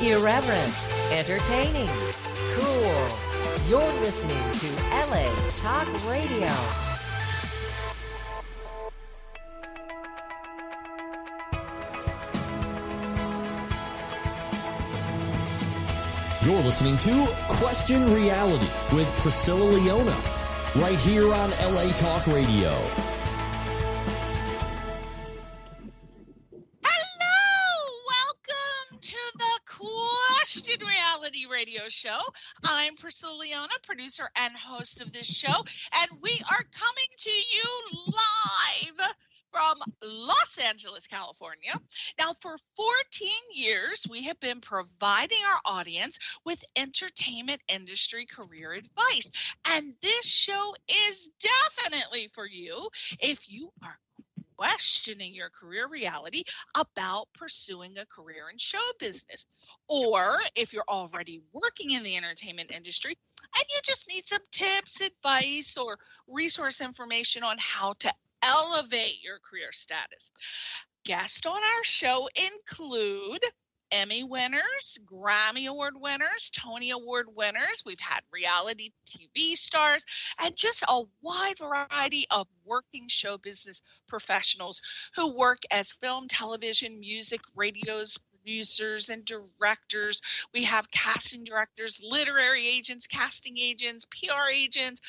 Irreverent, entertaining, cool. You're listening to LA Talk Radio. You're listening to Question Reality with Priscilla Leona, right here on LA Talk Radio. Hello! Welcome to the Question Reality Radio Show. I'm Priscilla Leona, producer and host of this show, and we are coming to you live from Los Angeles, California. Now, for 14 years, we have been providing our audience with entertainment industry career advice. And this show is definitely for you if you are questioning your career reality about pursuing a career in show business, or if you're already working in the entertainment industry and you just need some tips, advice, or resource information on how to elevate your career status. Guests on our show include Emmy winners, Grammy Award winners, Tony Award winners. We've had reality TV stars and just a wide variety of working show business professionals who work as film, television, music, radios, producers, and directors. We have casting directors, literary agents, casting agents, PR agents,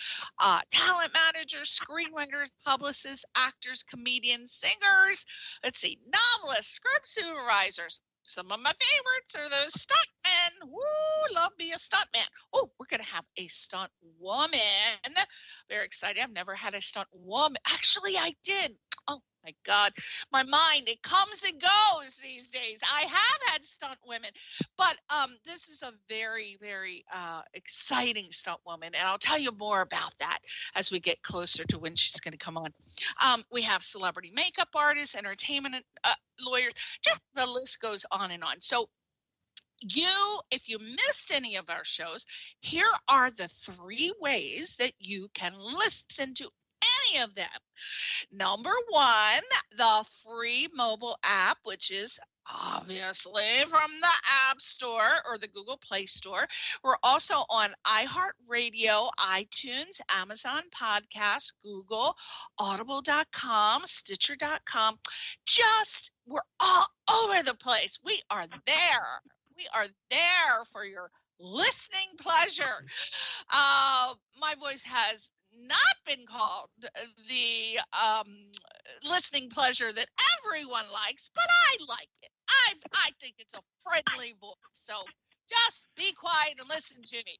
talent managers, screenwriters, publicists, actors, comedians, singers, novelists, script supervisors. Some of my favorites are those stuntmen. Woo, love me a stuntman. Oh, we're going to have a stunt woman. Very excited. I've never had a stunt woman. Actually, I did. Oh, my God. My mind, it comes and goes these days. I have had stunt women. But this is a very, very exciting stunt woman. And I'll tell you more about that as we get closer to when she's going to come on. We have celebrity makeup artists, entertainment lawyers, just the list goes on and on. So if you missed any of our shows, here are the 3 ways that you can listen to any of them. Number 1, the free mobile app, which is obviously from the App Store or the Google Play Store. We're also on iHeartRadio, iTunes, Amazon Podcasts, Google, Audible.com, Stitcher.com. We're all over the place. We are there. We are there for your listening pleasure. My voice has not been called the listening pleasure that everyone likes, but I like it. I think it's a friendly voice. So just be quiet and listen to me.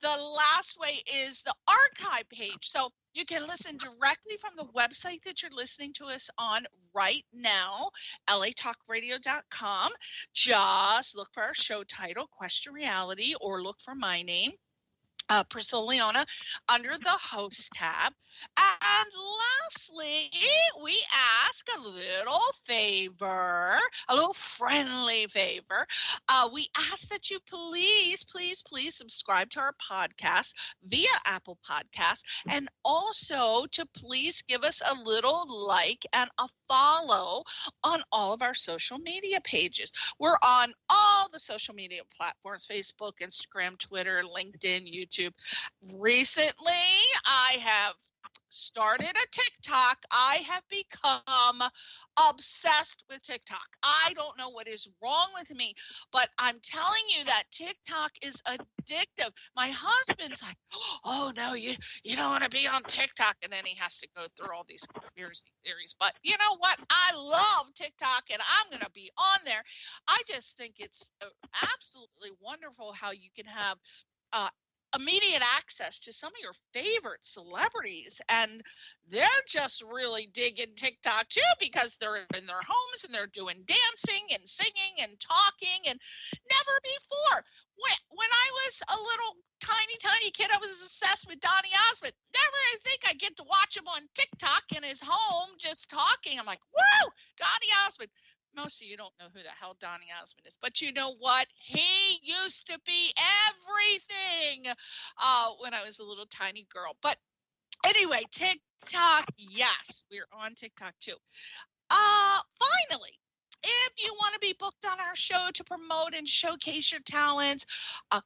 The last way is the archive page. So you can listen directly from the website that you're listening to us on right now, latalkradio.com. Just look for our show title, Question Reality, or look for my name, Priscilla Leona, under the host tab. And lastly, we ask a little favor, a little friendly favor. We ask that you please subscribe to our podcast via Apple Podcasts, and also to please give us a little like and a follow on all of our social media pages. We're on all the social media platforms: Facebook, Instagram, Twitter, LinkedIn, YouTube. Recently, I have started a TikTok. I have become obsessed with TikTok. I don't know what is wrong with me, but I'm telling you that TikTok is addictive. My husband's like, oh no, you don't want to be on TikTok. And then he has to go through all these conspiracy theories. But you know what? I love TikTok and I'm going to be on there. I just think it's absolutely wonderful how you can have immediate access to some of your favorite celebrities, and they're just really digging TikTok too, because they're in their homes and they're doing dancing and singing and talking. And never before, when I was a little tiny kid, I was obsessed with Donny Osmond. Never I think I get to watch him on TikTok in his home just talking. I'm like, whoa, Donny Osmond. Most of you don't know who the hell Donny Osmond is, but you know what? He used to be everything when I was a little tiny girl. But anyway, TikTok, yes, we're on TikTok too. Finally, if you want to be booked on our show to promote and showcase your talents,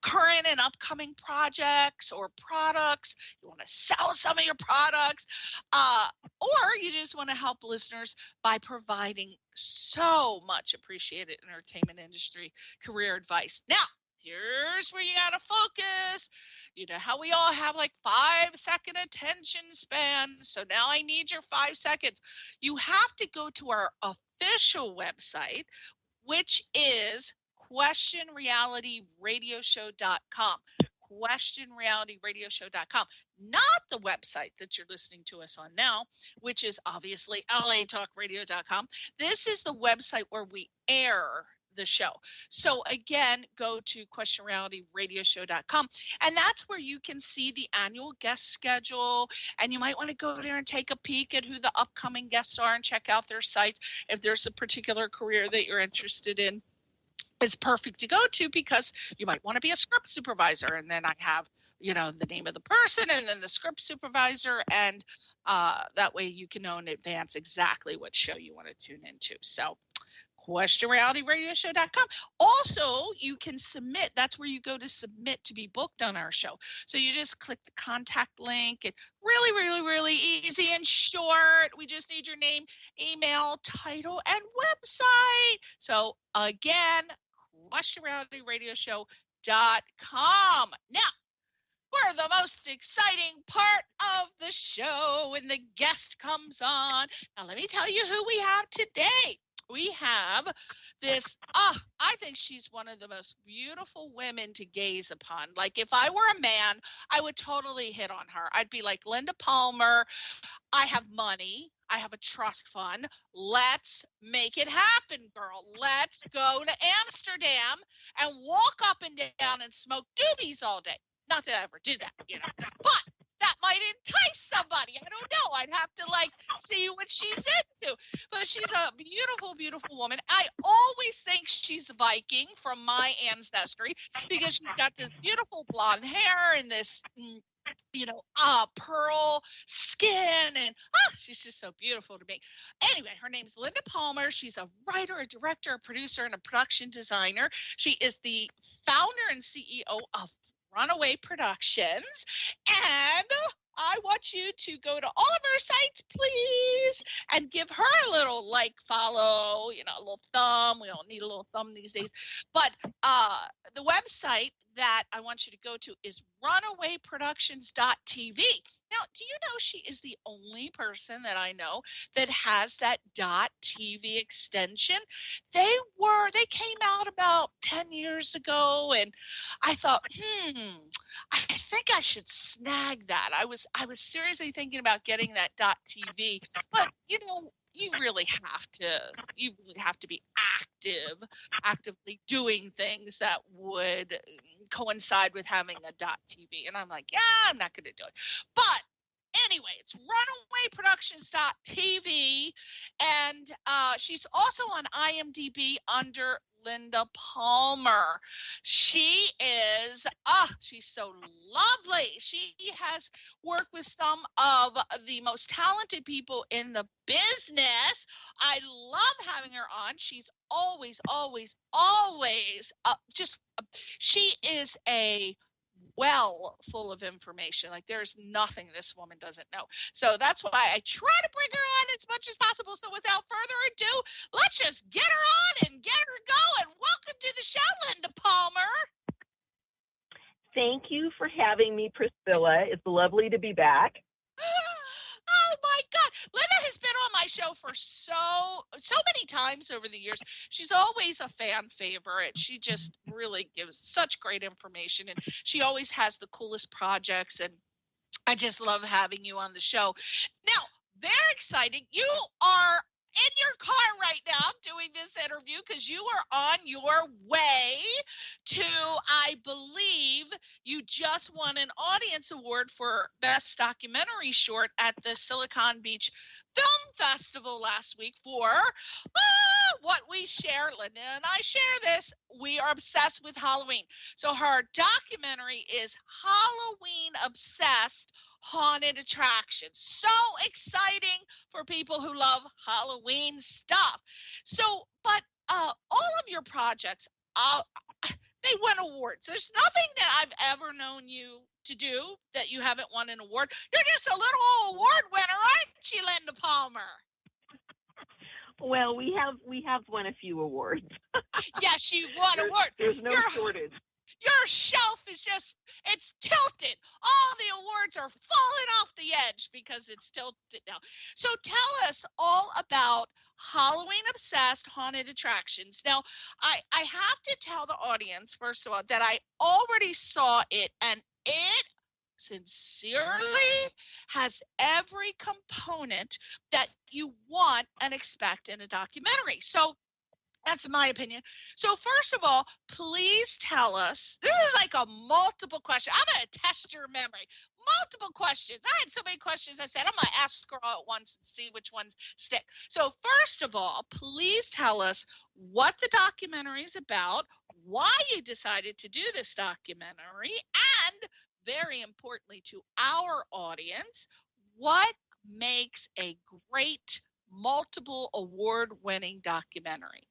current and upcoming projects or products, you want to sell some of your products, or you just want to help listeners by providing so much appreciated entertainment industry career advice. Now, here's where you got to focus. You know how we all have like 5-second attention span. So now I need your 5 seconds. You have to go to our official website, which is questionrealityradioshow.com. questionrealityradioshow.com, not the website that you're listening to us on now, which is obviously latalkradio.com. This is the website where we air the show. So again, go to questionrealityradioshow.com, and that's where you can see the annual guest schedule, and you might want to go there and take a peek at who the upcoming guests are and check out their sites. If there's a particular career that you're interested in, it's perfect to go to, because you might want to be a script supervisor, and then I have, you know, the name of the person and then the script supervisor, and that way you can know in advance exactly what show you want to tune into. So questionrealityradioshow.com. Also, you can submit. That's where you go to submit to be booked on our show. So you just click the contact link. And really, really, really easy and short. We just need your name, email, title, and website. So again, questionrealityradioshow.com. Now, for the most exciting part of the show, when the guest comes on. Now, let me tell you who we have today. We have this, I think she's one of the most beautiful women to gaze upon. Like, if I were a man, I would totally hit on her. I'd be like, Linda Palmer, I have money. I have a trust fund. Let's make it happen, girl. Let's go to Amsterdam and walk up and down and smoke doobies all day. Not that I ever did that, you know, but that might entice somebody. I don't know. I'd have to see what she's into. But she's a beautiful, beautiful woman. I always think she's a Viking from my ancestry, because she's got this beautiful blonde hair and this, pearl skin, and she's just so beautiful to me. Anyway, her name's Linda Palmer. She's a writer, a director, a producer, and a production designer. She is the founder and CEO of Runaway Productions, and I want you to go to all of her sites, please, and give her a little follow, a little thumb. We all need a little thumb these days. But the website that I want you to go to is runawayproductions.tv. Now, do you know she is the only person that I know that has that .tv extension? They came out about 10 years ago, and I thought, I think I should snag that. I was seriously thinking about getting that .tv, but you really have to be actively doing things that would coincide with having a .tv. And I'm like, yeah, I'm not going to do it. But anyway, it's runawayproductions.tv, and she's also on IMDb under Linda Palmer. She is, she's so lovely. She has worked with some of the most talented people in the business. I love having her on. She's always she is a well full of information. Like, there's nothing this woman doesn't know. So that's why I try to bring her on as much as possible. So without further ado, let's just get her on and get her going. Welcome to the show, Linda Palmer. Thank you for having me, Priscilla. It's lovely to be back. Oh my God. Linda has been on my show for so many times over the years. She's always a fan favorite. She just really gives such great information, and she always has the coolest projects, and I just love having you on the show. Now, very exciting. You are in your car right now doing this interview because you are on your way to, I believe, you just won an audience award for Best Documentary Short at the Silicon Beach Film Festival last week for What We Share. Linda and I share this. We are obsessed with Halloween. So her documentary is Halloween Obsessed Haunted Attractions. So exciting for people who love Halloween stuff. So, but all of your projects, they win awards. There's nothing that I've ever known you to do that you haven't won an award. You're just a little old award winner, aren't you, Linda Palmer? Well, we have won a few awards. Yes, you won awards. There's no shortage. Your shelf is it's tilted. All the awards are falling off the edge because it's tilted now. So tell us all about Halloween Obsessed Haunted Attractions. Now, I have to tell the audience, first of all, that I already saw it, and it sincerely has every component that you want and expect in a documentary. So that's my opinion. So first of all, please tell us, this is like a multiple question. I'm going to test your memory. Multiple questions. I had so many questions. I said, I'm going to ask her all at once and see which ones stick. So first of all, please tell us what the documentary is about, why you decided to do this documentary, and very importantly to our audience, what makes a great multiple award-winning documentary?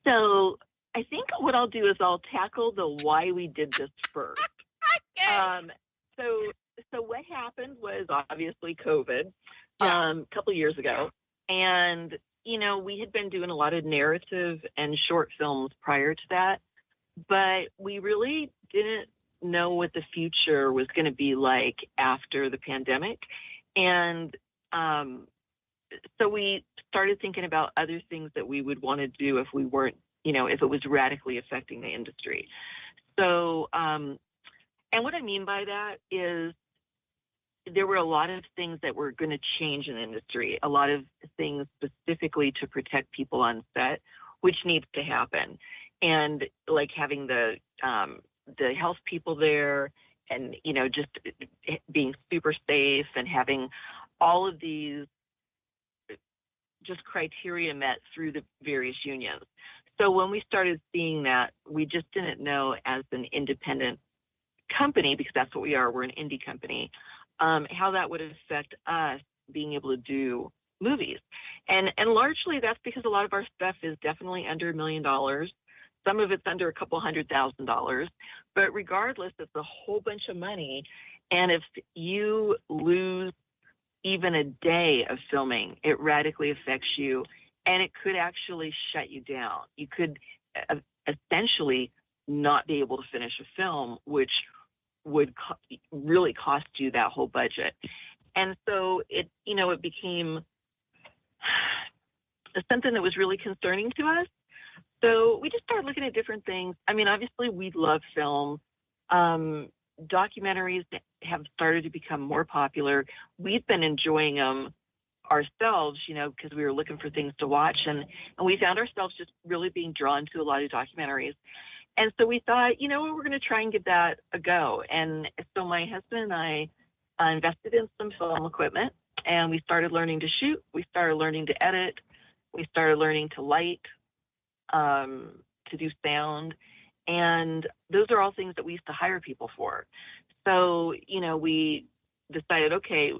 So I think what I'll do is I'll tackle the why we did this first. Okay. So what happened was obviously COVID Yeah. a couple of years ago. And, we had been doing a lot of narrative and short films prior to that, but we really didn't know what the future was going to be like after the pandemic. And so we started thinking about other things that we would want to do if we weren't, if it was radically affecting the industry. So, and what I mean by that is there were a lot of things that were going to change in the industry, a lot of things specifically to protect people on set, which needs to happen. And like having the health people there and, just being super safe and having all of these just criteria met through the various unions. So when we started seeing that, we just didn't know as an independent company, because that's what we are, we're an indie company, how that would affect us being able to do movies. And largely that's because a lot of our stuff is definitely under $1 million. Some of it's under a couple $100,000, but regardless, it's a whole bunch of money. And if you lose even a day of filming, it radically affects you, and it could actually shut you down. You could essentially not be able to finish a film, which would really cost you that whole budget. And so it became something that was really concerning to us. So we just started looking at different things. I mean, obviously we love film. Documentaries have started to become more popular. We've been enjoying them ourselves, because we were looking for things to watch, and we found ourselves just really being drawn to a lot of documentaries. And so we thought, we're going to try and give that a go. And so my husband and I invested in some film equipment, and we started learning to shoot. We started learning to edit. We started learning to light, to do sound. And those are all things that we used to hire people for. So, we decided, okay,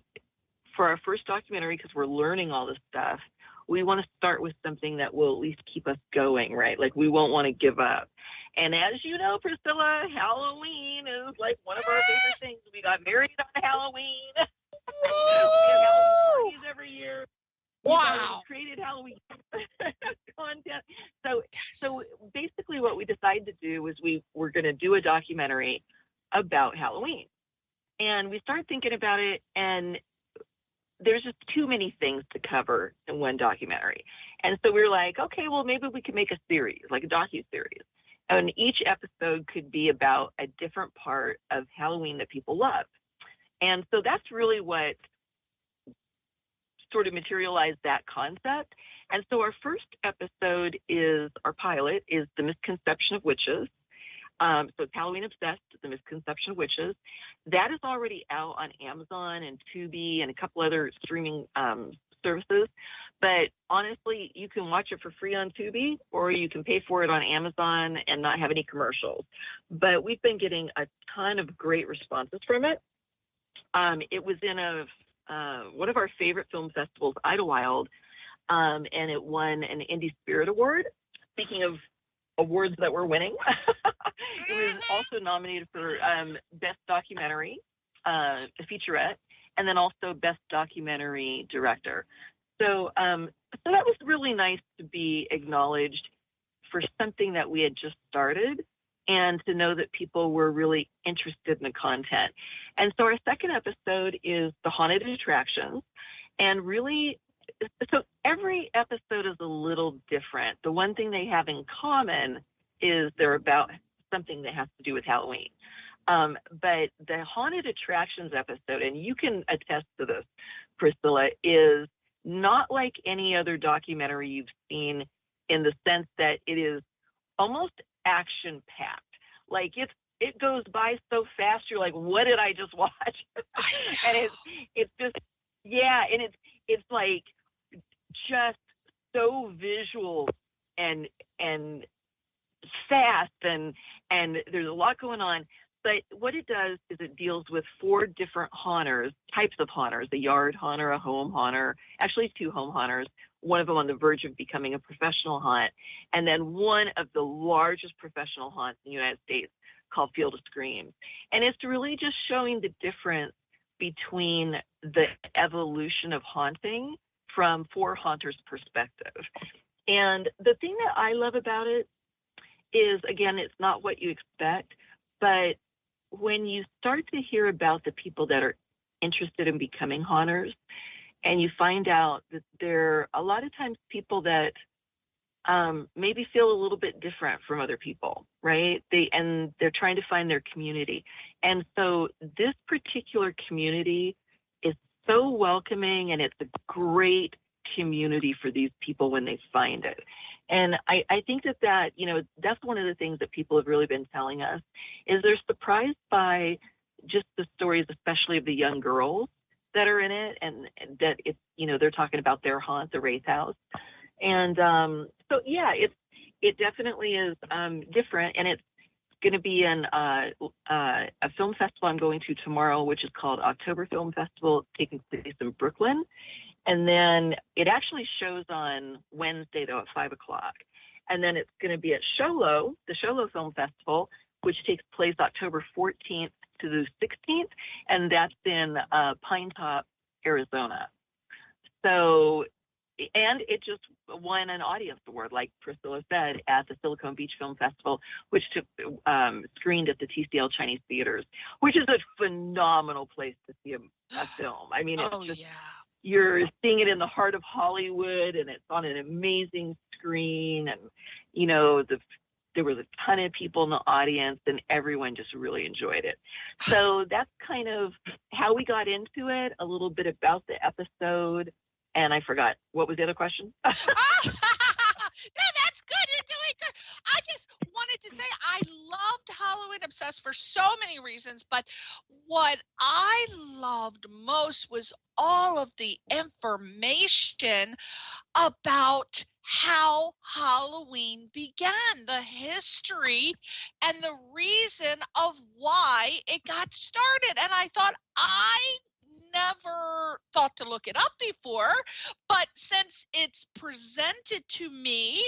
for our first documentary, because we're learning all this stuff, we want to start with something that will at least keep us going, right? Like we won't want to give up. And as you know, Priscilla, Halloween is like one of our favorite things. We got married on Halloween. We have Halloween parties every year. Wow. We created Halloween content. So basically what we decided to do was we were going to do a documentary about Halloween. And we started thinking about it, and there's just too many things to cover in one documentary. And so we were like, okay, well, maybe we could make a series, like a docu-series. And each episode could be about a different part of Halloween that people love. And so that's really what sort of materialized that concept. And so our first episode is, our pilot is The Misconception of Witches. So it's Halloween Obsessed, The Misconception of Witches. That is already out on Amazon and Tubi and a couple other streaming services. But honestly, you can watch it for free on Tubi, or you can pay for it on Amazon and not have any commercials. But we've been getting a ton of great responses from it. It was in one of our favorite film festivals, Idlewild, and it won an Indie Spirit Award. Speaking of awards that we're winning, it was also nominated for Best Documentary, a featurette, and then also Best Documentary Director. So that was really nice to be acknowledged for something that we had just started, and to know that people were really interested in the content. And so our second episode is the haunted attractions. And really, so every episode is a little different. The one thing they have in common is they're about something that has to do with Halloween. But the haunted attractions episode, and you can attest to this, Priscilla, is not like any other documentary you've seen, in the sense that it is almost action-packed. Like it goes by so fast, you're like, what did I just watch? And it's just, yeah, and it's like just so visual and fast, and there's a lot going on. But what it does is it deals with 4 different types of haunters: a yard haunter, a home haunter, actually 2 home haunters, one of them on the verge of becoming a professional haunt, and then one of the largest professional haunts in the United States called Field of Screams. And it's really just showing the difference between the evolution of haunting from 4 haunters' perspective. And the thing that I love about it is, again, it's not what you expect, but when you start to hear about the people that are interested in becoming haunters, and you find out that they're a lot of times people that maybe feel a little bit different from other people, right? They're trying to find their community. And so this particular community is so welcoming, and it's a great community for these people when they find it. And I think that that's one of the things that people have really been telling us, is they're surprised by just the stories, especially of the young girls that are in it, and that it's, they're talking about their haunt, the Wraith House. And so, yeah, it definitely is different, and it's going to be in a film festival I'm going to tomorrow, which is called October Film Festival, taking place in Brooklyn. And then it actually shows on Wednesday, though, at 5 o'clock. And then it's going to be at Sholo, the Sholo Film Festival, which takes place October 14th to the 16th, and that's in Pine Top, Arizona. So, and it just won an audience award, like Priscilla said, at the Silicon Beach Film Festival, which screened at the TCL Chinese Theaters, which is a phenomenal place to see a film. I mean, it's just, you're seeing it in the heart of Hollywood, and it's on an amazing screen, and there was a ton of people in the audience, and everyone just really enjoyed it. So that's kind of how we got into it, a little bit about the episode. And I forgot, what was the other question? No, that's good. You're doing good. I just wanted to say I loved Halloween Obsessed for so many reasons, but what I loved most was all of the information about how Halloween began, the history and the reason of why it got started. And I thought, I never thought to look it up before, but since it's presented to me,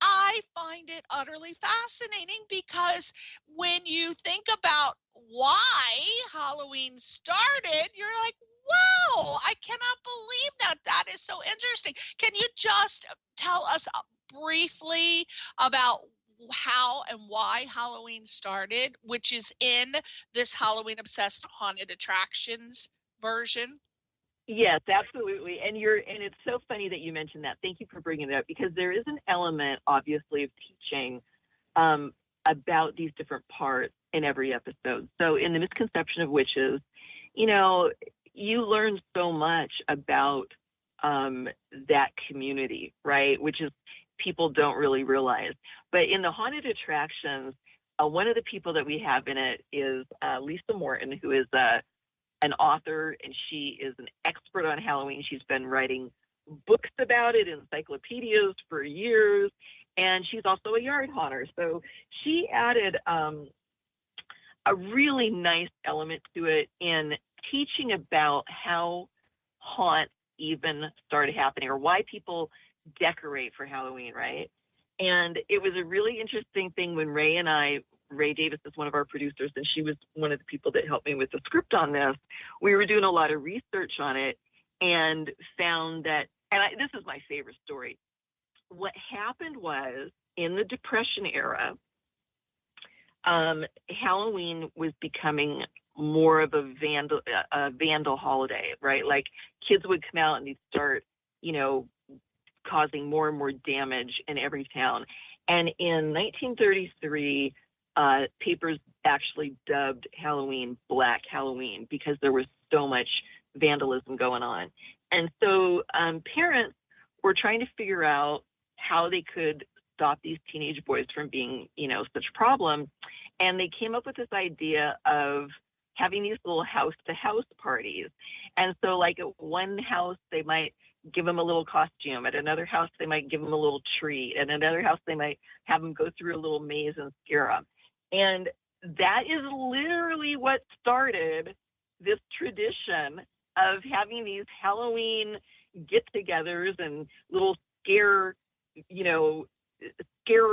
I find it utterly fascinating, because when you think about why Halloween started, you're like, wow, I cannot believe that. That is so interesting. Can you just tell us briefly about how and why Halloween started, which is in this Halloween Obsessed Haunted Attractions version? Yes, absolutely. And it's so funny that you mentioned that. Thank you for bringing it up, because there is an element, obviously, of teaching about these different parts in every episode. So in The Misconception of Witches, you learn so much about that community, right? Which is, people don't really realize. But in the haunted attractions, one of the people that we have in it is Lisa Morton, who is an author, and she is an expert on Halloween. She's been writing books about it, encyclopedias for years, and she's also a yard haunter. So she added a really nice element to it in teaching about how haunts even started happening, or why people decorate for Halloween, right? And it was a really interesting thing when Ray Davis is one of our producers, and she was one of the people that helped me with the script on this. We were doing a lot of research on it and found that, this is my favorite story. What happened was, in the Depression era, Halloween was becoming more of a vandal holiday, right? Like, kids would come out and they'd start, causing more and more damage in every town. And in 1933, papers actually dubbed Halloween Black Halloween because there was so much vandalism going on. And so parents were trying to figure out how they could stop these teenage boys from being, such a problem. And they came up with this idea of having these little house-to-house parties. And so, like, at one house, they might give them a little costume. At another house, they might give them a little treat. At another house, they might have them go through a little maze and scare them. And that is literally what started this tradition of having these Halloween get-togethers and little scare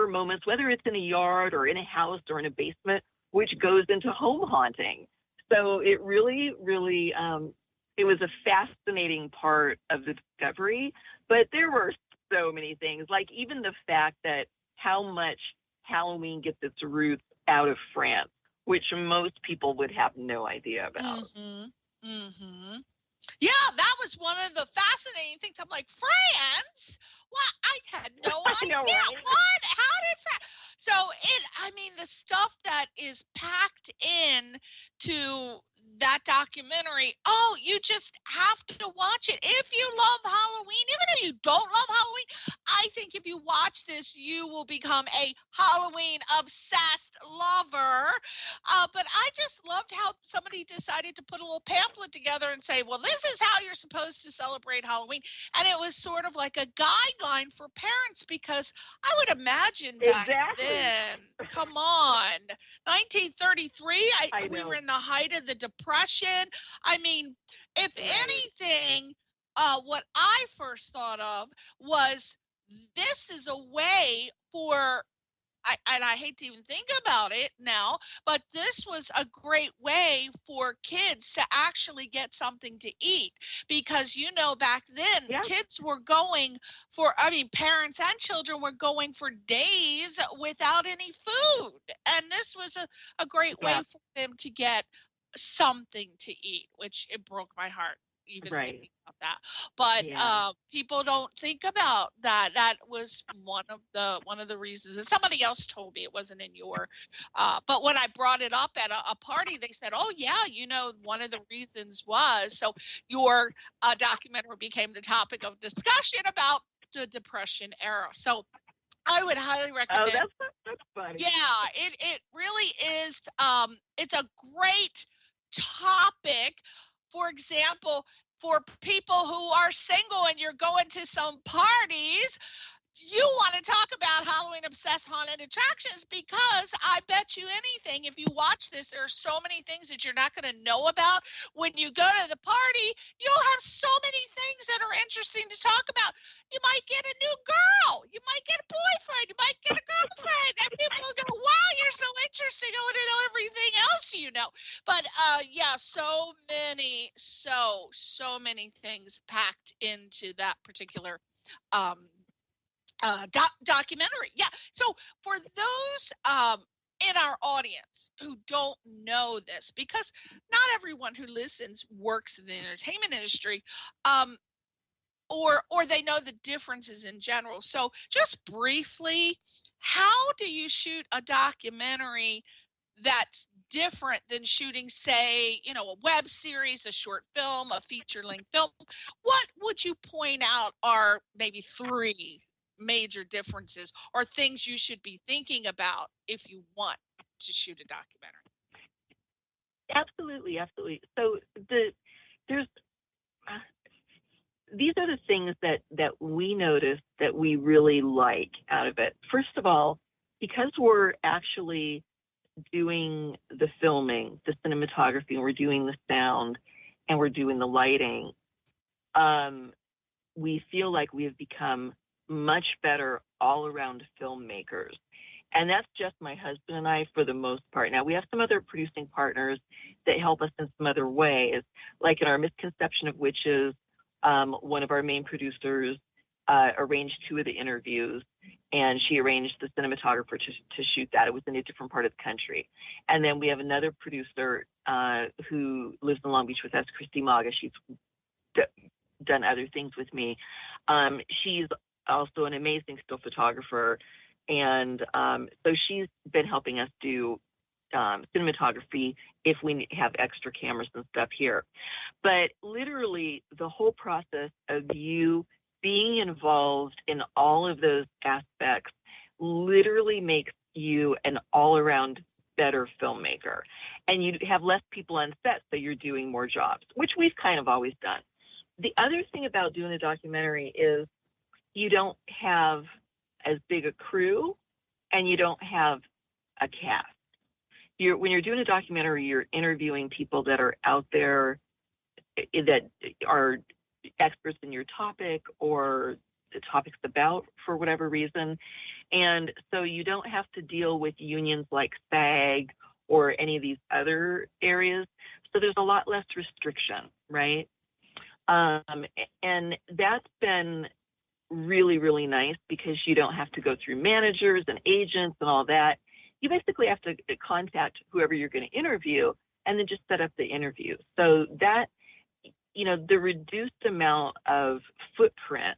moments, whether it's in a yard or in a house or in a basement, which goes into home haunting. So it really, really, it was a fascinating part of the discovery, but there were so many things, like even the fact that how much Halloween gets its roots out of France, which most people would have no idea about. Mm-hmm. Mm-hmm. Yeah, that was one of the fascinating things. I'm like, France? What? I had no idea. Know, right? What? How did France? So the stuff that is packed in to that documentary, you just have to watch it. If you love Halloween, even if you don't love Halloween, I think if you watch this, you will become a Halloween obsessed lover. But I just loved how somebody decided to put a little pamphlet together and say, well, this is how you're supposed to celebrate Halloween. And it was sort of like a guideline for parents, because I would imagine back then, come on, 1933, we were in the height of the Depression. If anything, what I first thought of was, this is a way for, I hate to even think about it now, but this was a great way for kids to actually get something to eat, because back then kids were going for, parents and children were going for days without any food, and this was a great way for them to get something to eat, which it broke my heart even thinking about that. But people don't think about that. That was one of the reasons. And somebody else told me, it wasn't in your but when I brought it up at a party, they said, oh yeah, one of the reasons was, so your documentary became the topic of discussion about the Depression era. So I would highly recommend. Oh, that's funny. Yeah, it really is. It's a great topic. For example, for people who are single and you're going to some parties, you want to talk about Halloween obsessed haunted attractions, because I bet you anything, if you watch this, there are so many things that you're not going to know about. When you go to the party, you'll have so many things that are interesting to talk about. You might get a new girl. You might get a boyfriend. You might get a girlfriend. And people will go, wow, you're so interesting. I want to know everything else you know. But so many things packed into that particular documentary. Yeah. So for those in our audience who don't know this, because not everyone who listens works in the entertainment industry, or they know the differences in general. So just briefly, how do you shoot a documentary that's different than shooting, say, a web series, a short film, a feature-length film? What would you point out are maybe 3 major differences or things you should be thinking about if you want to shoot a documentary? Absolutely. So these are the things that we notice that we really like out of it. First of all, because we're actually doing the filming, the cinematography, and we're doing the sound, and we're doing the lighting, we feel like we have become much better all-around filmmakers. And that's just my husband and I for the most part. Now, we have some other producing partners that help us in some other ways, like in our Misconception of Witches, one of our main producers arranged 2 of the interviews, and she arranged the cinematographer to shoot that. It was in a different part of the country. And then we have another producer who lives in Long Beach with us, Christy Maga. She's done other things with me. She's also an amazing still photographer. And so she's been helping us do cinematography if we have extra cameras and stuff here. But literally the whole process of you being involved in all of those aspects literally makes you an all-around better filmmaker. And you have less people on set, so you're doing more jobs, which we've kind of always done. The other thing about doing a documentary is you don't have as big a crew, and you don't have a cast. When you're doing a documentary, you're interviewing people that are out there that are experts in your topic or the topic's about for whatever reason. And so you don't have to deal with unions like SAG or any of these other areas. So there's a lot less restriction, right? And that's been really, really nice because you don't have to go through managers and agents and all that. You basically have to contact whoever you're going to interview and then just set up the interview. So that, the reduced amount of footprint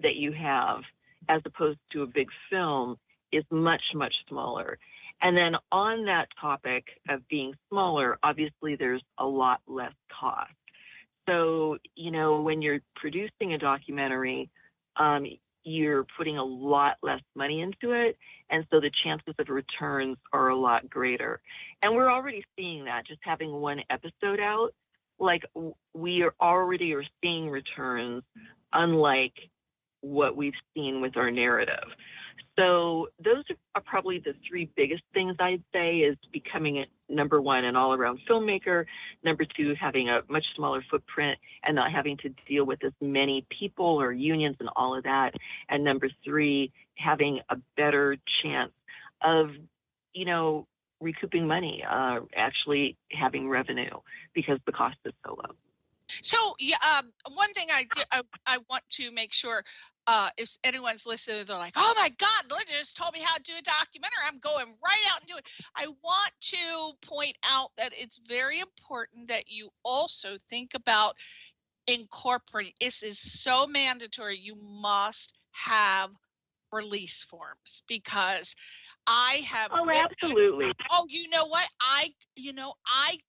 that you have as opposed to a big film is much, much smaller. And then on that topic of being smaller, obviously there's a lot less cost. So, when you're producing a documentary, you're putting a lot less money into it, and so the chances of returns are a lot greater. And we're already seeing that, just having one episode out, like we are seeing returns unlike what we've seen with our narrative. So those are probably the 3 biggest things I'd say is becoming, number 1, an all-around filmmaker, number 2, having a much smaller footprint and not having to deal with as many people or unions and all of that, and number 3, having a better chance of, recouping money, actually having revenue because the cost is so low. So, one thing I want to make sure, if anyone's listening, they're like, oh my God, Linda just told me how to do a documentary. I'm going right out and do it. I want to point out that it's very important that you also think about incorporating. This is so mandatory. You must have release forms because I have. Oh, absolutely. Oh, you know what? I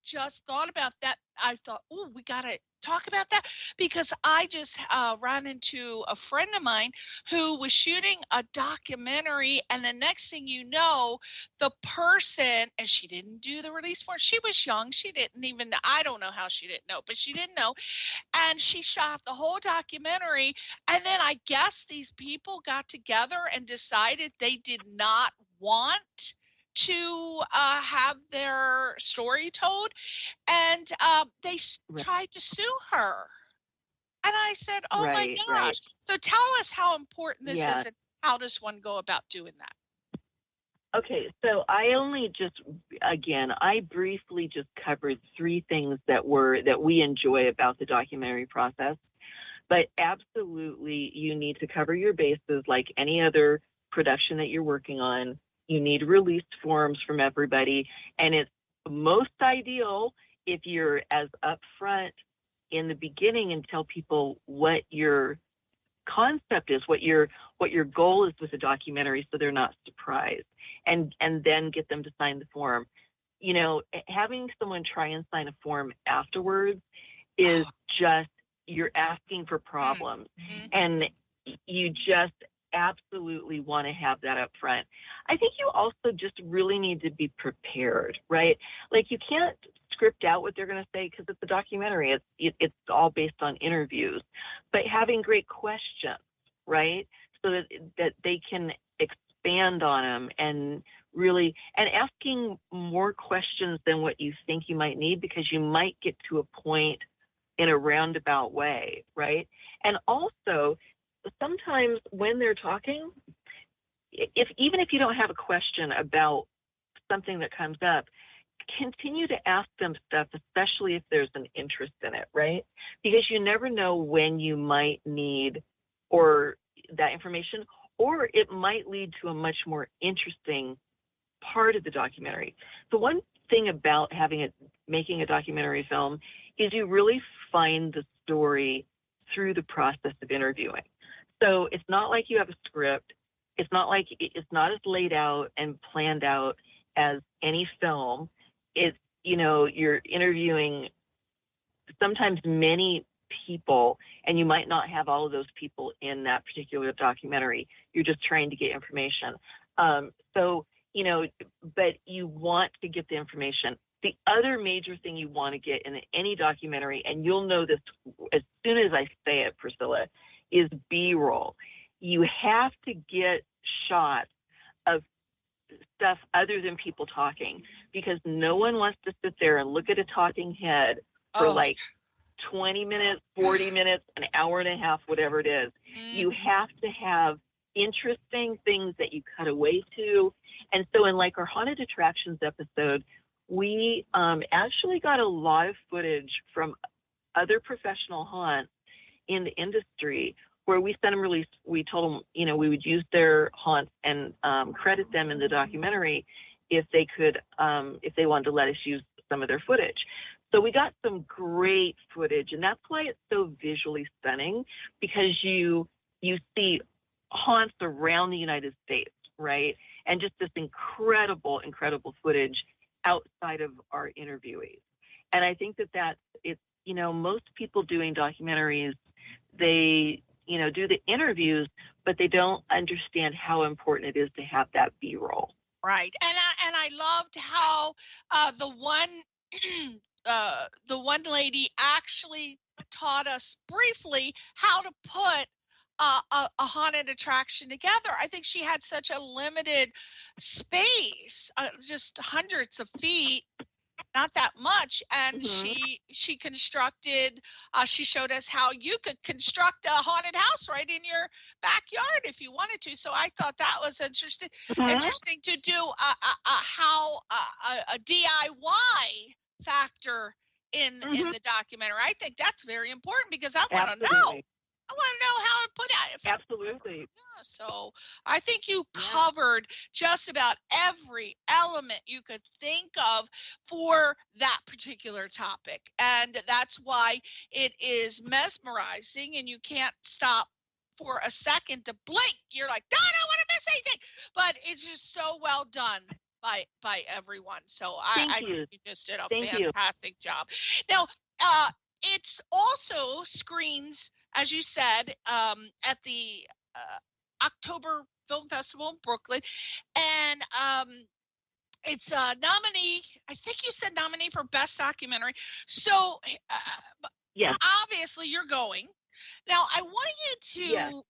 just thought about that. I thought, oh, we got to talk about that because I just ran into a friend of mine who was shooting a documentary, and the next thing you know, the person, and she didn't do the release form. She was young. She didn't even, I don't know how she didn't know, but she didn't know. And she shot the whole documentary. And then I guess these people got together and decided they did not want to have their story told, and they tried to sue her. And I said, oh my gosh. Right. So tell us how important this is, and how does one go about doing that? Okay, so I briefly just covered 3 things that we enjoy about the documentary process, but absolutely you need to cover your bases like any other production that you're working on. You need release forms from everybody, and it's most ideal if you're as upfront in the beginning and tell people what your concept is, what your goal is with the documentary, so they're not surprised, and then get them to sign the form. Having someone try and sign a form afterwards is just, you're asking for problems, and you just absolutely want to have that up front. I think you also just really need to be prepared, right? Like you can't script out what they're going to say because it's a documentary. It's all based on interviews, but having great questions, right? So that they can expand on them and asking more questions than what you think you might need, because you might get to a point in a roundabout way, right? And also, sometimes when they're talking, even if you don't have a question about something that comes up, continue to ask them stuff, especially if there's an interest in it, right? Because you never know when you might need or that information, or it might lead to a much more interesting part of the documentary. The one thing about making a documentary film is you really find the story through the process of interviewing. So it's not like you have a script. It's not as laid out and planned out as any film. It's, you're interviewing sometimes many people, and you might not have all of those people in that particular documentary. You're just trying to get information. But you want to get the information. The other major thing you want to get in any documentary, and you'll know this as soon as I say it, Priscilla, is B-roll. You have to get shots of stuff other than people talking, because no one wants to sit there and look at a talking head for like 20 minutes, 40 minutes, an hour and a half, whatever it is. You have to have interesting things that you cut away to. And so in like our haunted attractions episode, we actually got a lot of footage from other professional haunts in the industry where we sent them we told them, we would use their haunts and credit them in the documentary if they could, if they wanted to let us use some of their footage. So we got some great footage, and that's why it's so visually stunning, because you see haunts around the United States, right? And just this incredible, incredible footage outside of our interviewees. And I think it's, most people doing documentaries, they, do the interviews, but they don't understand how important it is to have that B-roll. Right. And I loved how the one lady actually taught us briefly how to put a haunted attraction together. I think she had such a limited space, just hundreds of feet, not that much. And she constructed, she showed us how you could construct a haunted house right in your backyard if you wanted to. So I thought that was interesting to do a DIY factor in the documentary. I think that's very important, because I want to know. I want to know how to put it. Absolutely. Yeah, so I think you covered just about every element you could think of for that particular topic. And that's why it is mesmerizing, and you can't stop for a second to blink. You're like, no, I don't want to miss anything. But it's just so well done by everyone. So I think you just did a fantastic job. Now, it's also screens, as you said, at the October Film Festival in Brooklyn. And it's a nominee, I think you said nominee for Best Documentary. So obviously you're going. Now, I want you to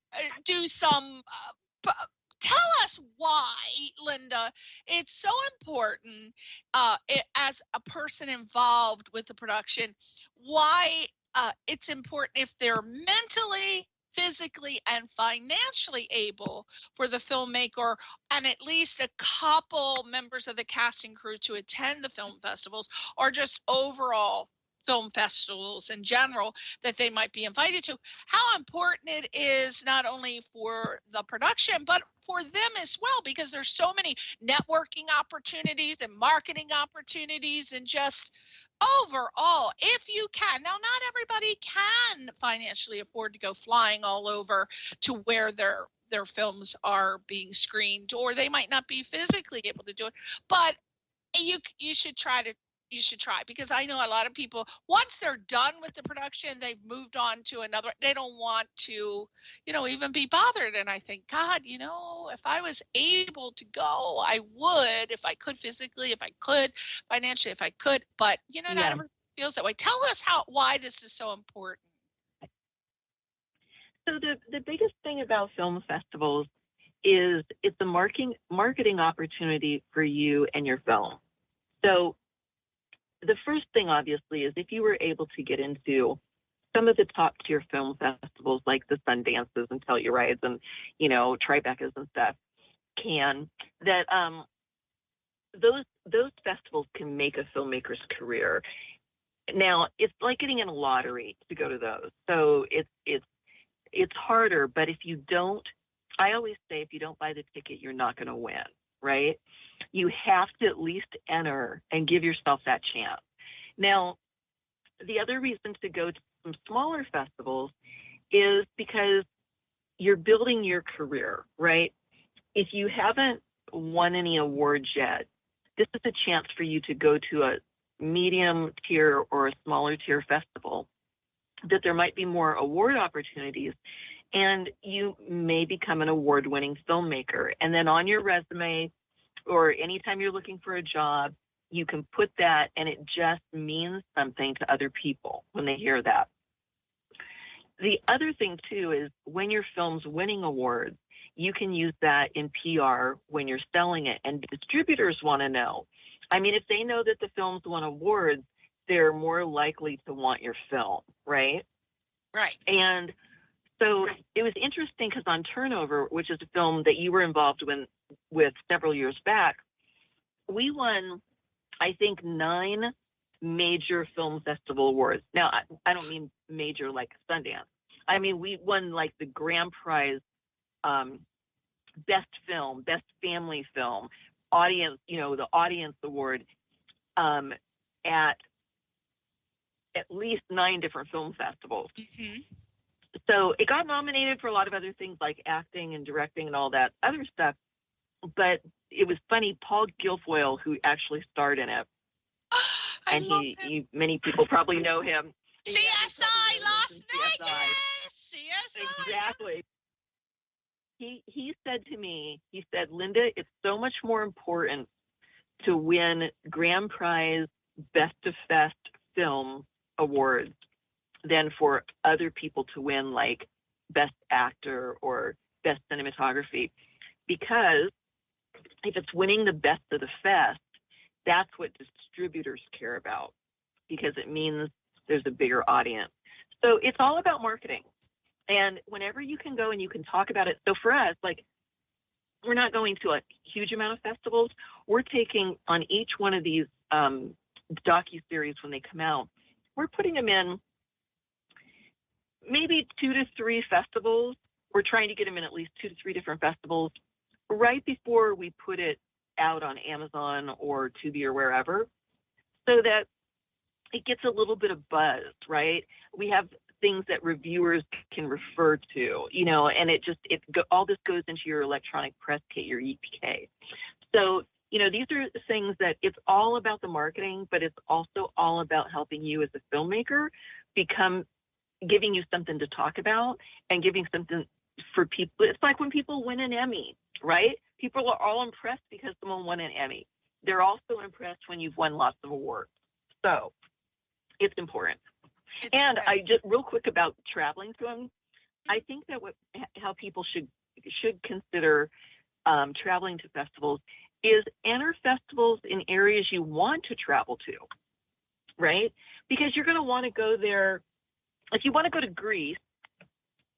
do some tell us why, Linda, it's so important as a person involved with the production, why it's important if they're mentally, physically, and financially able for the filmmaker and at least a couple members of the cast and crew to attend the film festivals, or just overall film festivals in general that they might be invited to, how important it is not only for the production, but for them as well, because there's so many networking opportunities and marketing opportunities, and just overall, if you can. Now, not everybody can financially afford to go flying all over to where their films are being screened, or they might not be physically able to do it, but you should try, because I know a lot of people, once they're done with the production, they've moved on to another. They don't want to, even be bothered. And I think, God, if I was able to go, I would, if I could physically, if I could financially, if I could. But, not everyone feels that way. Tell us why this is so important. So the biggest thing about film festivals is it's a marketing opportunity for you and your film. So the first thing, obviously, is if you were able to get into some of the top tier film festivals like the Sundances and Tellurides and, Tribecas and stuff those festivals can make a filmmaker's career. Now, it's like getting in a lottery to go to those. So it's harder, but I always say if you don't buy the ticket, you're not going to win, right? You have to at least enter and give yourself that chance. Now, the other reason to go to some smaller festivals is because you're building your career, right? If you haven't won any awards yet, this is a chance for you to go to a medium tier or a smaller tier festival that there might be more award opportunities, and you may become an award-winning filmmaker. And then on your resume or anytime you're looking for a job, you can put that, and it just means something to other people when they hear that. The other thing, too, is when your film's winning awards, you can use that in PR when you're selling it, and distributors want to know. I mean, if they know that the film's won awards, they're more likely to want your film, right? Right. And so it was interesting because on Turnover, which is a film that you were involved with several years back, we won, I think, 9 major film festival awards. Now, I don't mean major like Sundance. I mean, we won like the grand prize, best film, best family film, audience, the audience award, at least 9 different film festivals. Mm-hmm. So it got nominated for a lot of other things like acting and directing and all that other stuff. But it was funny, Paul Guilfoyle, who actually starred in it, and many people probably know him. CSI Las Vegas! CSI! Exactly. He said to me, Linda, it's so much more important to win grand prize best of fest film awards than for other people to win like best actor or best cinematography, because if it's winning the best of the fest, that's what distributors care about, because it means there's a bigger audience. So it's all about marketing. And whenever you can go and you can talk about it. So for us, like, we're not going to a huge amount of festivals. We're taking on each one of these docuseries when they come out, we're putting them in maybe 2 to 3 festivals. We're trying to get them in at least 2 to 3 different festivals right before we put it out on Amazon or Tubi or wherever, so that it gets a little bit of buzz, right? We have things that reviewers can refer to, and all this goes into your electronic press kit, your EPK. So, these are things that it's all about the marketing, but it's also all about helping you as a filmmaker giving you something to talk about and giving something for people. It's like when people win an Emmy, right? People are all impressed because someone won an Emmy. They're also impressed when you've won lots of awards. So it's important. And I just real quick about traveling to them. I think that how people should consider traveling to festivals is enter festivals in areas you want to travel to, right? Because you're going to want to go there. If you want to go to Greece,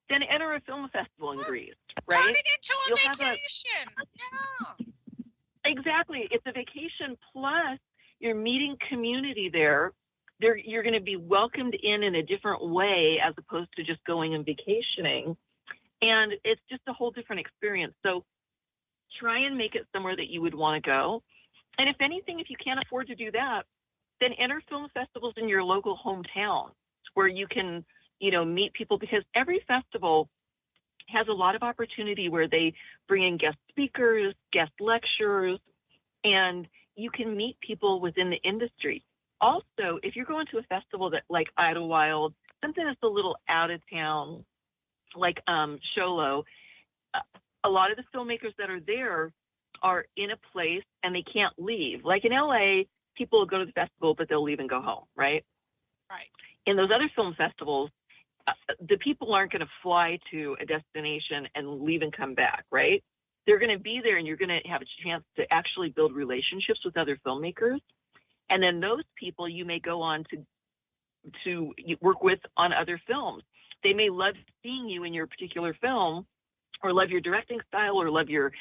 then enter a film festival in Greece, right? Turn it into a vacation. Yeah. Exactly. It's a vacation, plus you're meeting community there. You're going to be welcomed in a different way as opposed to just going and vacationing. And it's just a whole different experience. So try and make it somewhere that you would want to go. And if anything, if you can't afford to do that, then enter film festivals in your local hometown where you can, meet people, because every festival has a lot of opportunity where they bring in guest speakers, guest lecturers, and you can meet people within the industry. Also, if you're going to a festival that like Idlewild, something that's a little out of town, like Sholo, a lot of the filmmakers that are there are in a place and they can't leave. Like in LA, people will go to the festival, but they'll leave and go home, right? Right. In those other film festivals, the people aren't going to fly to a destination and leave and come back, right? They're going to be there, and you're going to have a chance to actually build relationships with other filmmakers. And then those people, you may go on to work with on other films. They may love seeing you in your particular film, or love your directing style, or love your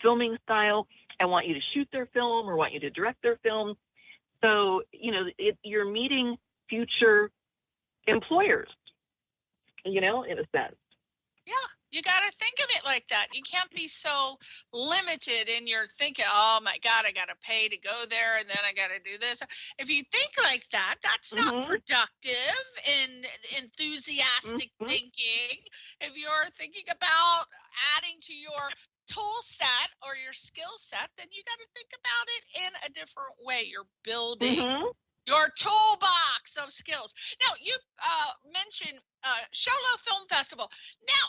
filming style, and want you to shoot their film or want you to direct their film. So, you're meeting future employers, in a sense. Yeah, you got to think of it like that. You can't be so limited in your thinking, oh my God, I got to pay to go there and then I got to do this. If you think like that, that's not productive and enthusiastic thinking. If you're thinking about adding to your tool set or your skill set, then you got to think about it in a different way. You're building your toolbox of skills. Now, you mentioned Sholo Film Festival. Now,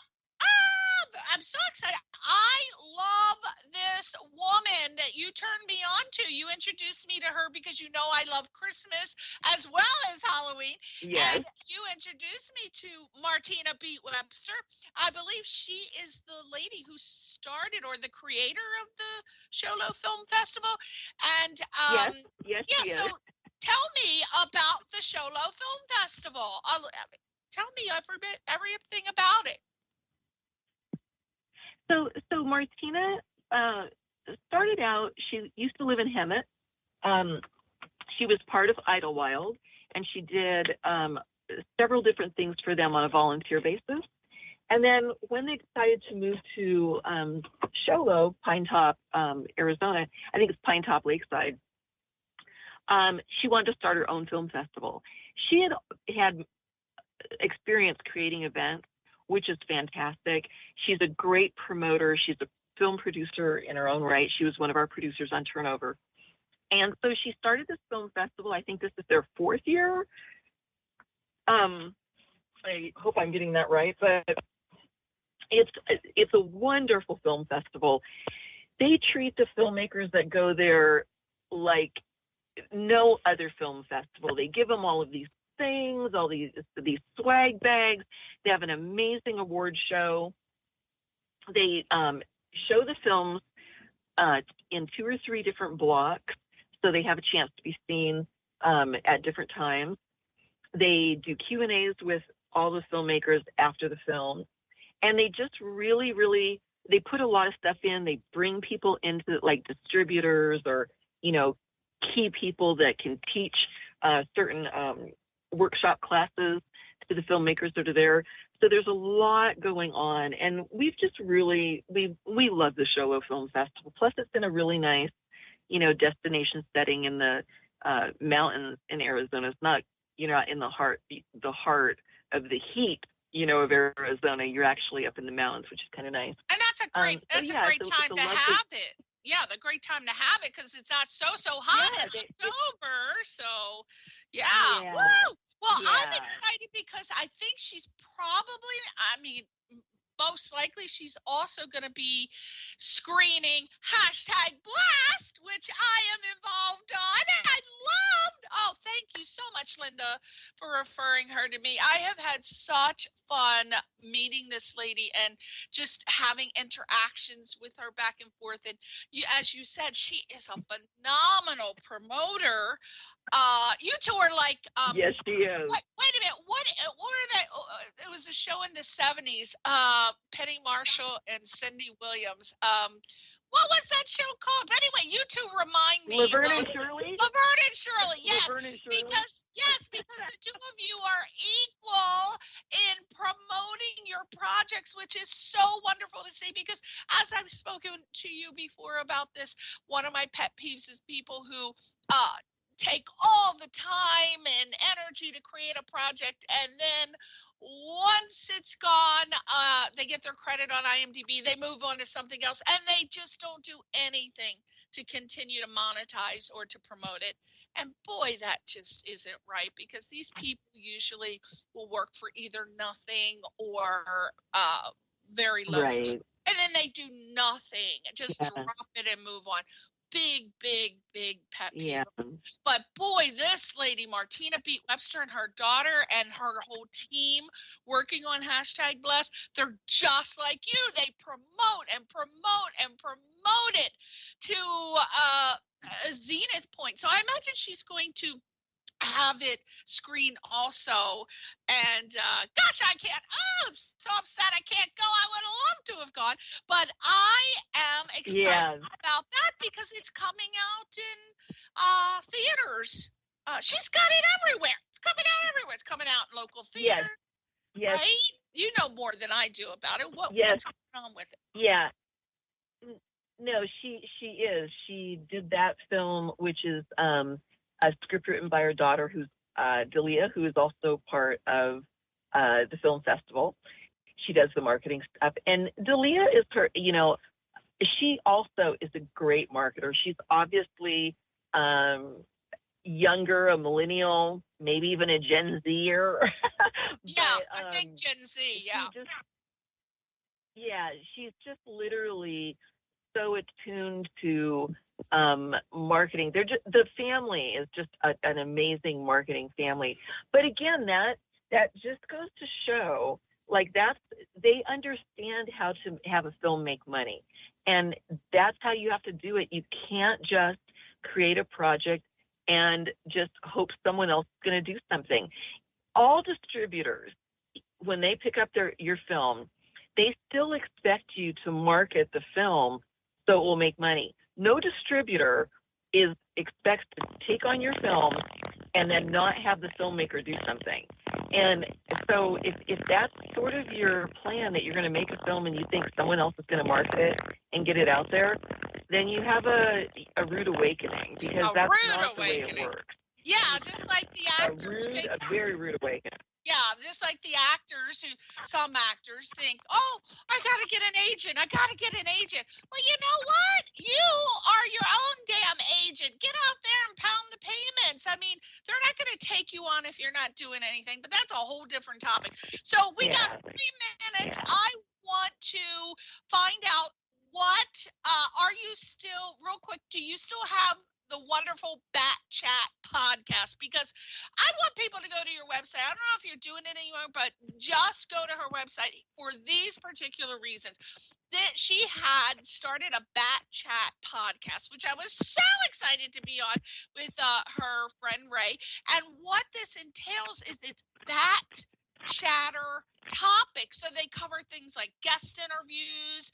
I'm so excited. I love this woman that you turned me on to. You introduced me to her because you know I love Christmas as well as Halloween. Yes. And you introduced me to Martina Beat Webster. I believe she is the lady who started or the creator of the Sholo Film Festival. And yes, she is. So tell me about the Sholo Film Festival. Tell me everything about it. So Martina started out, she used to live in Hemet. She was part of Idlewild, and she did several different things for them on a volunteer basis. And then when they decided to move to Sholo, Pine Top, Arizona, I think it's Pine Top Lakeside, she wanted to start her own film festival. She had experience creating events, which is fantastic. She's a great promoter. She's a film producer in her own right. She was one of our producers on Turnover. And so she started this film festival. I think this is their 4th year. I hope I'm getting that right, but it's a wonderful film festival. They treat the filmmakers that go there like no other film festival. They give them all of these things, all these swag bags. They have an amazing award show. They show the films in 2 or 3 different blocks, so they have a chance to be seen at different times. They do Q&As with all the filmmakers after the film, and they just really, really, they put a lot of stuff in. They bring people into like distributors or, key people that can teach certain workshop classes to the filmmakers that are there. So there's a lot going on, and we've just really, we love the Sholo Film Festival. Plus it's in a really nice, destination setting in the mountains in Arizona. It's not, not in the heart of the heat, of Arizona. You're actually up in the mountains, which is kind of nice. And that's a great time to have it. Yeah, the great time to have it because it's not so hot in October. So, yeah. Woo! Well, I'm excited because I think she's probably, most likely she's also going to be screening #Blast, which I am involved on. And thank you so much, Linda, for referring her to me. I have had such fun meeting this lady and just having interactions with her back and forth. And as you said, she is a phenomenal promoter. You two are like, yes, she is. Wait a minute. What are they? It was a show in the 70s. Penny Marshall and Cindy Williams. What was that show called? But anyway, you two remind me. Laverne and Shirley? Laverne and Shirley, yes. Laverne and Shirley. Because the two of you are equal in promoting your projects, which is so wonderful to see. Because as I've spoken to you before about this, one of my pet peeves is people who take all the time and energy to create a project, and then once it's gone, they get their credit on IMDb, they move on to something else, and they just don't do anything to continue to monetize or to promote it. And boy, that just isn't right, because these people usually will work for either nothing or very low. Right. And then they do nothing, just drop it and move on. Big pet peeve. Yeah. But boy, this lady, Martina Beat Webster, and her daughter and her whole team working on #Blessed, they're just like you. They promote it to a zenith point. So I imagine she's going to have it screened also. And gosh, I can't. Oh, I'm so upset I can't go. I would have loved to have gone, but I am excited about that because it's coming out in theaters. She's got it everywhere. It's coming out everywhere. It's coming out in local theater. Yes. Right? You know more than I do about it. What's going on with it? Yeah. No, she is. She did that film, which is a script written by her daughter, who's Dalia, who is also part of the film festival. She does the marketing stuff. And Dalia is her, she also is a great marketer. She's obviously younger, a millennial, maybe even a Gen Zer. I think Gen Z, she's just literally so attuned to marketing. The family is just an amazing marketing family. But again, that just goes to show, like, they understand how to have a film make money. And that's how you have to do it. You can't just create a project and just hope someone else is going to do something. All distributors, when they pick up your film, they still expect you to market the film so it will make money. No distributor expects to take on your film and then not have the filmmaker do something. And so if that's sort of your plan, that you're going to make a film and you think someone else is going to market it and get it out there, then you have a rude awakekening, because that's not the way it works. Yeah, just like the actors. A very rude awakening. Yeah, just like the actors some actors think, oh, I got to get an agent. Well, you know what? You are your own damn agent. Get out there and pound the payments. I mean, they're not going to take you on if you're not doing anything, but that's a whole different topic. So we got 3 minutes. I want to find out are you still, real quick, do you still have the wonderful Bat Chat podcast? Because I want people to go to your website. I don't know if you're doing it anymore, but just go to her website for these particular reasons. That she had started a Bat Chat podcast, which I was so excited to be on with her friend Ray. And what this entails is it's Bat Chatter topics. So they cover things like guest interviews,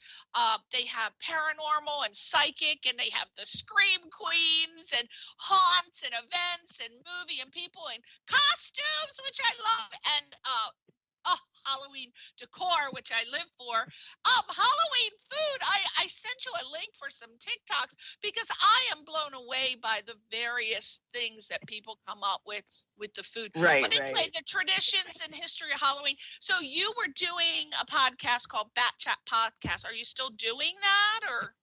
they have paranormal and psychic, and they have the scream queens and haunts and events and movie and people and costumes, which I love, and Halloween decor, which I live for. Halloween food. I sent you a link for some TikToks because I am blown away by the various things that people come up with the food. Right. But anyway, the traditions and history of Halloween. So you were doing a podcast called Bat Chat Podcast. Are you still doing that, or?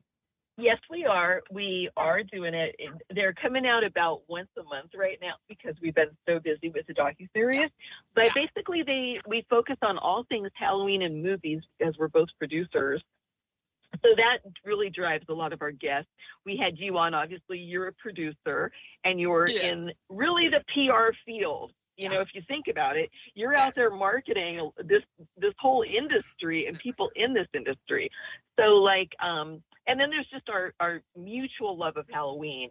Yes, we are. We are doing it. They're coming out about once a month right now because we've been so busy with the docuseries. But basically, we focus on all things Halloween and movies because we're both producers. So that really drives a lot of our guests. We had you on. Obviously, you're a producer, and you're in really the PR field. You know, if you think about it, you're out there marketing this whole industry and people in this industry. So, like, and then there's just our mutual love of Halloween.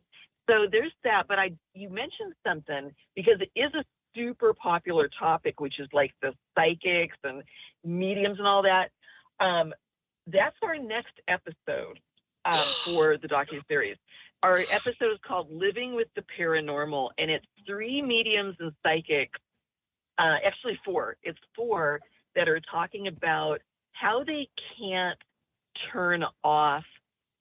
So there's that. But you mentioned something, because it is a super popular topic, which is like the psychics and mediums and all that. That's our next episode for the docuseries. Our episode is called Living with the Paranormal, and it's 3 mediums and psychics, actually 4. It's 4 that are talking about how they can't turn off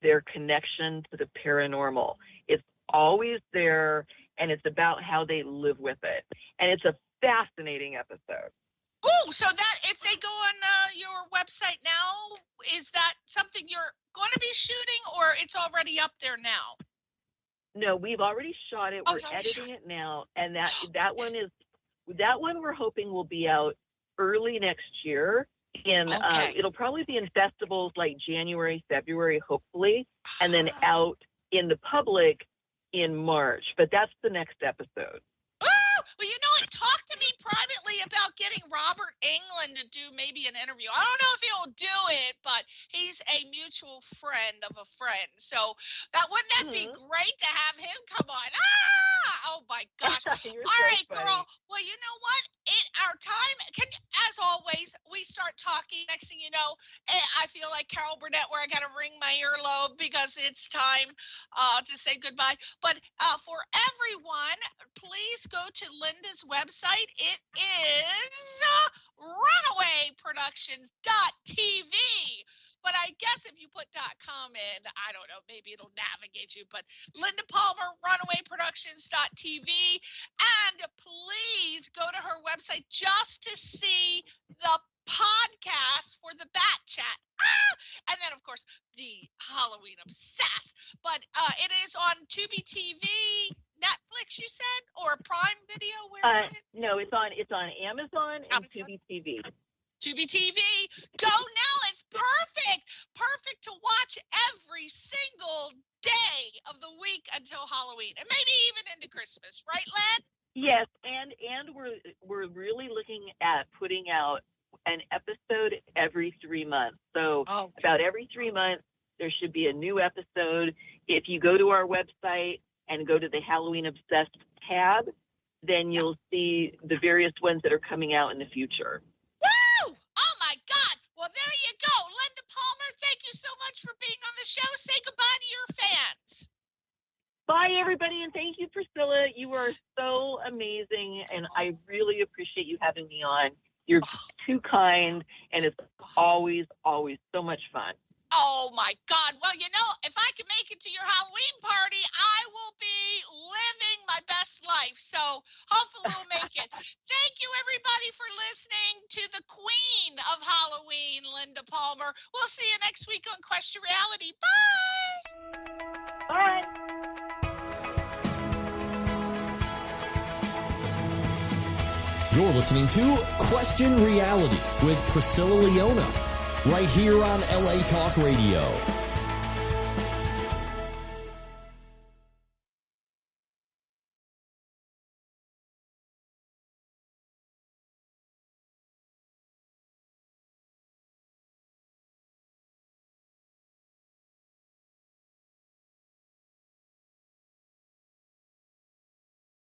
their connection to the paranormal. It's always there, and it's about how they live with it. And it's a fascinating episode. Oh, so that if they go on your website now, is that something you're going to be shooting, or it's already up there now? No, we've already shot it. We're editing it now, and that one we're hoping will be out early next year. It'll probably be in festivals like January, February, hopefully, and then out in the public in March. But that's the next episode. Oh, well, you know what? Talk to me me privately about getting Robert Englund to do maybe an interview. I don't know if he'll do it, but he's a mutual friend of a friend. So wouldn't that be great to have him come on? Oh my gosh. All right, funny. girl. Well, you know what? Our time as always, we start talking. Next thing you know, I feel like Carol Burnett where I got to ring my earlobe because it's time to say goodbye. But for everyone, please go to Linda's website. It is runawayproductions.tv. But I guess if you put .com in, I don't know, maybe it'll navigate you. But Linda Palmer, runawayproductions.tv. And please go to her website just to see the podcast for the Bat Chat. And then, of course, the Halloween Obsessed. But it is on Tubi TV, Netflix, you said, or Prime Video? Where is it? No, it's on Amazon and Tubi TV. Tubi TV. Go now. It's perfect. Perfect to watch every single day of the week until Halloween and maybe even into Christmas. Right, Len? Yes, and we're really looking at putting out an episode every 3 months. So about every 3 months, there should be a new episode. If you go to our website and go to the Halloween Obsessed tab, then you'll see the various ones that are coming out in the future. Woo! Oh, my God. Well, there you go. Linda Palmer, thank you so much for being on the show. Say goodbye to your fans. Bye, everybody, and thank you, Priscilla. You are so amazing, and I really appreciate you having me on. You're too kind, and it's always, always so much fun. Oh, my God. Well, you know, if I can make it to your Halloween party, I will be living my best life. So hopefully we'll make it. Thank you, everybody, for listening to the queen of Halloween, Linda Palmer. We'll see you next week on Question Reality. Bye. Bye. You're listening to Question Reality with Priscilla Leona, right here on LA Talk Radio.